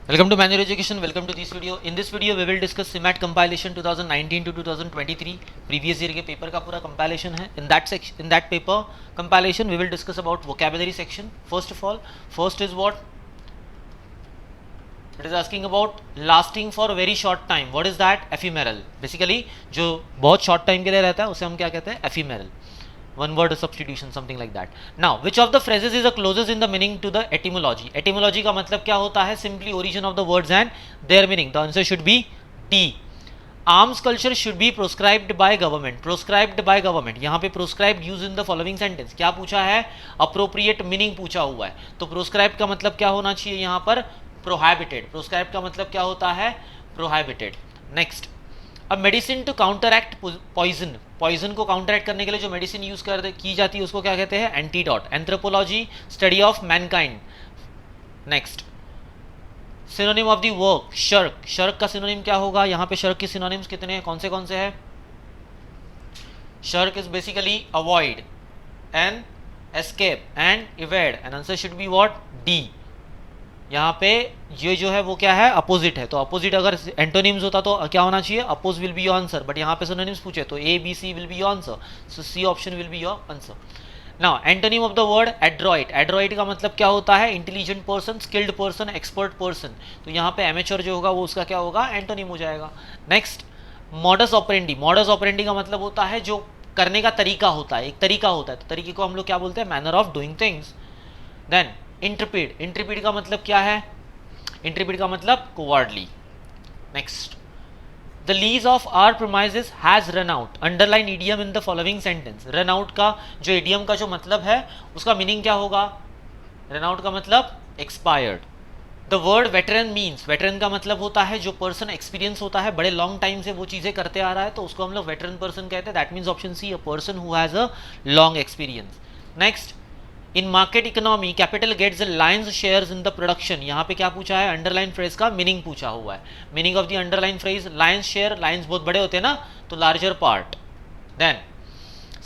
Welcome to Manual Education. Welcome to this video. In this video, we will discuss CMAT compilation 2019 to 2023. Previous year के paper का पूरा compilation है. In that paper compilation, we will discuss about vocabulary section. First of all, first is what? It is asking about lasting for very short time. What is that? Ephemeral. Basically, जो बहुत short time के लिए रहता है, उसे हम क्या कहते हैं? Ephemeral. One word substitution, something like that. Now, which of the phrases is the closest in the meaning to the etymology? Etymology का मतलब क्या होता है? Simply origin of the words and their meaning. The answer should be D. Arms culture should be proscribed by government. Proscribed by government. यहाँ पे proscribed use in the following sentence. क्या पूछा है? Appropriate meaning पूछा हुआ है. तो proscribed का मतलब क्या होना चाहिए यहाँ पर? Prohibited. Proscribed का मतलब क्या होता है? Prohibited. Next. अब medicine to counteract poison, poison को काउंटरैक्ट करने के लिए जो मेडिसिन यूज की जाती है उसको क्या कहते हैं? Antidote. Anthropology, study of Mankind. Next, synonym of the work shark. Shark का सिनोनिम क्या होगा? यहाँ पे शर्क की सिनोनिम्स कितने हैं? कौन से हैं? Shark is basically avoid and escape and evade and answer should be what? D. यहाँ पे ये जो है वो क्या है? अपोजिट है. तो अपोजिट अगर एंटोनिम्स होता तो क्या होना चाहिए? Oppose will be your answer. But यहाँ पे सिनोनिम्स पूछे तो A B C will be your answer. So C option will be your answer. Now antonym of the word adroit. Adroit का मतलब क्या होता है? Intelligent person, skilled person, expert person. तो यहाँ पे एमेच्योर जो होगा वो उसका क्या होगा? एंटोनिम हो जाएगा. Next, modus operandi. Modus operandi का मतलब होता है जो करने का तरीका होता है, एक तरीका होता है. तो तरीके को हम लोग क्या बोलते हैं? Manner of doing things. Then intrepid. Intrepid का मतलब क्या है? इंट्रपीड का मतलब cowardly. Next, the lease of our promises has run out. Underline idiom in the following sentence. Run out का जो इडियम का जो मतलब है उसका मीनिंग क्या होगा? रन आउट का मतलब expired. The word veteran means. Veteran का मतलब होता है जो पर्सन एक्सपीरियंस होता है, बड़े लॉन्ग टाइम से वो चीजें करते आ रहा है, तो उसको हम लोग वेटरन पर्सन कहते हैं. That means option C, a person who has a long experience. Next, in market economy capital gets the lion's shares in the production. यहाँ पे क्या पूछा है? अंडरलाइन फ्रेज का मीनिंग पूछा हुआ है. Meaning of the underline phrase, lion's share. Lions बहुत बड़े होते हैं ना, तो larger part. Then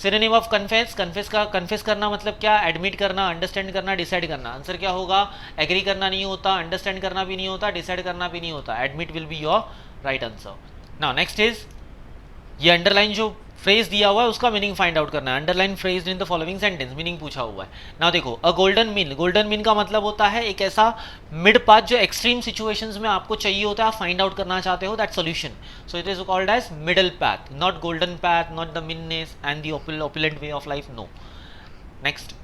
synonym of confess. Confess करना मतलब क्या? एडमिट करना, अंडरस्टैंड करना, डिसाइड करना. आंसर क्या होगा? एग्री करना नहीं होता, अंडरस्टैंड करना भी नहीं होता, डिसाइड करना भी नहीं होता. Admit will be your right answer. Now next is, ये अंडरलाइन जो फ्रेज दिया हुआ है उसका मीनिंग फाइंड आउट करना है. Underline phrase in the following sentence, meaning पूछा हुआ है. नाउ देखो, अ गोल्डन मीन. गोल्डन मीन का मतलब होता है एक ऐसा मिड पाथ जो एक्सट्रीम सिचुएशंस में आपको चाहिए होता है, आप फाइंड आउट करना चाहते हो that solution. So it is called as middle path, not golden path, not the meanness and the opulent way of life. No. Next,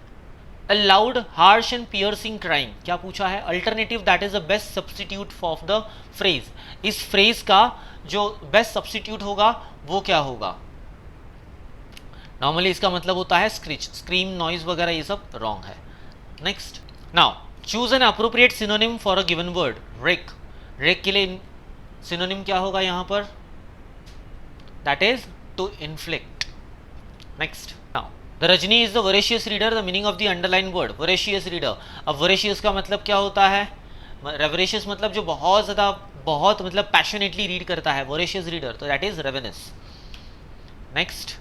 a loud harsh and piercing crime. क्या पूछा है? Alternative that is the best substitute of the phrase. इस phrase का जो best substitute होगा वो क्या होगा? नॉर्मली इसका मतलब होता है स्क्रीच, स्क्रीम, नॉइज वगैरह, ये सब रॉन्ग है. Next, now choose an appropriate synonym for a given word. Wreak. Wreak के लिए सिनोनिम क्या होगा यहाँ पर? That is to inflict. Next, now the Rajni is the voracious reader. The meaning of the underline word voracious reader. अब voracious का मतलब क्या होता है? रेवरेशियस मतलब जो बहुत ज्यादा, बहुत मतलब पैशनेटली रीड करता है, वोरेशियस रीडर, तो that is ravenous. Next,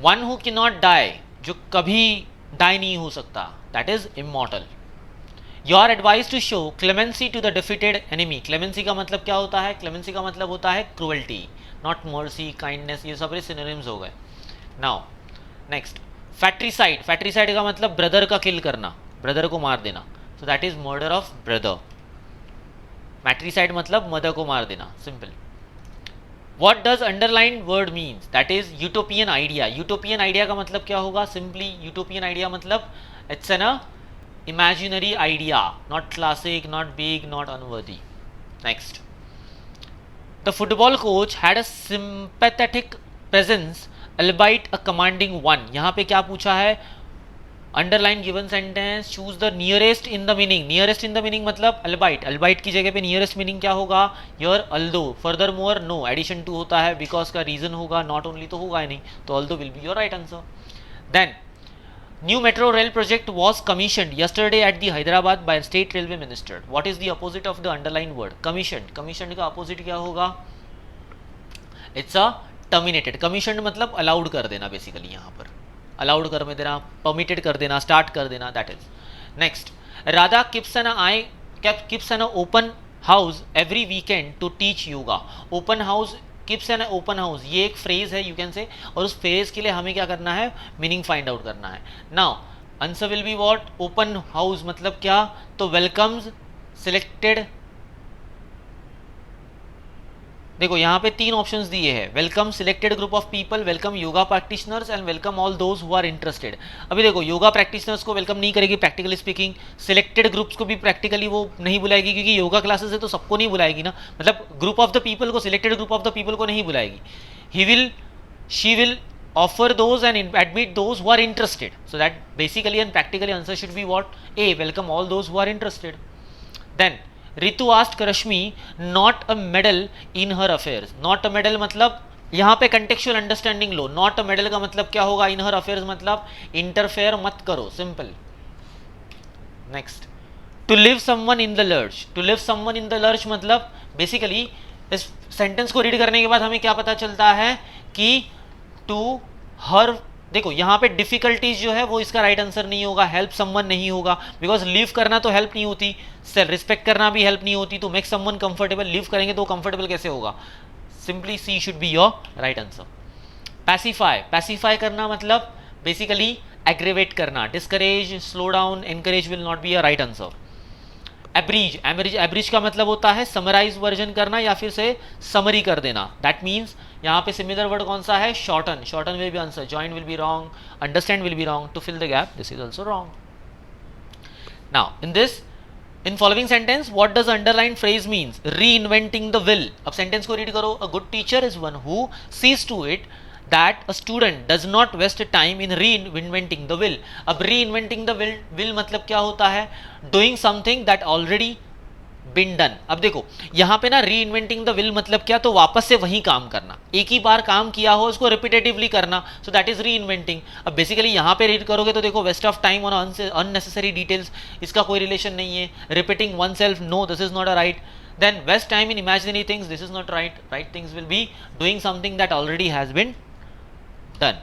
one who can not die, जो कभी डाई नहीं हो सकता, that is immortal. Your advice to show clemency to the defeated enemy. Clemency का मतलब क्या होता है? क्लेमेंसी का मतलब होता है क्रुएल्टी, नॉट मर्सी, काइंडनेस, ये सब सिनोनिम्स हो गए. Now next, फैट्रीसाइड. फैट्रीसाइड का मतलब ब्रदर का किल करना, ब्रदर को मार देना, so that is murder of brother. Matricide मतलब मदर को मार देना, simple. What does underlined word means? That is utopian idea. Utopian idea का मतलब क्या होगा? Simply utopian idea मतलब it's an imaginary idea, not classic, not big, not unworthy. Next, the football coach had a sympathetic presence, albeit a commanding one. यहाँ पे क्या पूछा है? Underline given sentence, choose the nearest in the meaning. Nearest in the meaning मतलब अल्बाइट. अल्बाइट की जगह पे nearest meaning क्या होगा? Your although. Furthermore no, addition to होता है, बिकॉज का रीजन होगा, नॉट ओनली तो होगा ही नहीं, तो although will be your right answer. Then new metro rail project was commissioned yesterday at the Hyderabad by state railway minister. What is the opposite of the underline word? Commissioned. Commissioned का opposite क्या होगा? It's a terminated. Commissioned मतलब allowed कर देना, basically यहाँ पर allowed कर में देना, परमिटेड कर देना, स्टार्ट कर देना, that is. Next, Radha keeps an eye, keeps an open house every weekend to teach yoga. Open house keeps an open house, ये एक फ्रेज है यू कैन से, और उस फ्रेज के लिए हमें क्या करना है, मीनिंग फाइंड आउट करना है। Now answer will be what, open house मतलब क्या, तो वेलकम्स सिलेक्टेड, देखो यहाँ पे तीन ऑप्शंस दिए हैं, welcome selected group of people, welcome yoga practitioners and welcome all those who are interested. अभी देखो योगा प्रैक्टिशनर्स को वेलकम नहीं करेगी प्रैक्टिकली स्पीकिंग, सिलेक्टेड ग्रुप्स को भी प्रैक्टिकली वो नहीं बुलाएगी क्योंकि योगा क्लासेस है तो सबको नहीं बुलाएगी ना, मतलब ग्रुप ऑफ द पीपल को, selected group of the people को नहीं बुलाएगी। He will, she will offer those and admit those who are interested, so that basically and practically answer should be what, A, welcome all those who are interested. Then Ritu asked Rashmi not a meddle in her affairs, not a meddle मतलब यहाँ पे contextual understanding low, not a meddle का मतलब क्या होगा, in her affairs मतलब interfere मत करो, simple। next, to leave someone in the lurch, to leave someone in the lurch मतलब basically इस सेंटेंस को रीड करने के बाद हमें क्या पता चलता है कि टू हर, देखो यहाँ पे डिफिकल्टीज जो है वो इसका राइट आंसर नहीं होगा, हेल्प समवन नहीं होगा, बिकॉज लीव करना तो हेल्प नहीं होती, सेल्फ रिस्पेक्ट करना भी हेल्प नहीं होती, तो मेक समवन कंफर्टेबल, लीव करेंगे तो कंफर्टेबल कैसे होगा, simply C should be your right answer. Pacify, pacify करना मतलब बेसिकली एग्रेवेट करना, discourage, slow down, encourage will not be a right answer. Abridge, average, abridge का मतलब होता है समराइज वर्जन करना या फिर से समरी कर देना, दैट मीन्स यहाँ पे सिमिलर वर्ड कौन सा है, shorten, shorten will be answer, join will be wrong, understand will be wrong, to fill the gap this is also wrong. Now in this, in following sentence what does underline phrase means, reinventing the wheel. अब sentence को read करो, a good teacher is one who sees to it that a student does not waste time in reinventing the will। अब reinventing the will मतलब क्या होता है, doing something that already been done। अब देखो यहाँ पे ना reinventing the will मतलब क्या, तो वापस से वही काम करना, एक ही बार काम किया हो उसको repetitively करना, so that is reinventing। अब बेसिकली यहाँ पे रीड करोगे तो देखो वेस्ट ऑफ टाइम और unnecessary details, इसका कोई रिलेशन नहीं है, repeating oneself, no this is not a right, then waste time in imaginary things, this is not right, right things will be doing something that already has been done।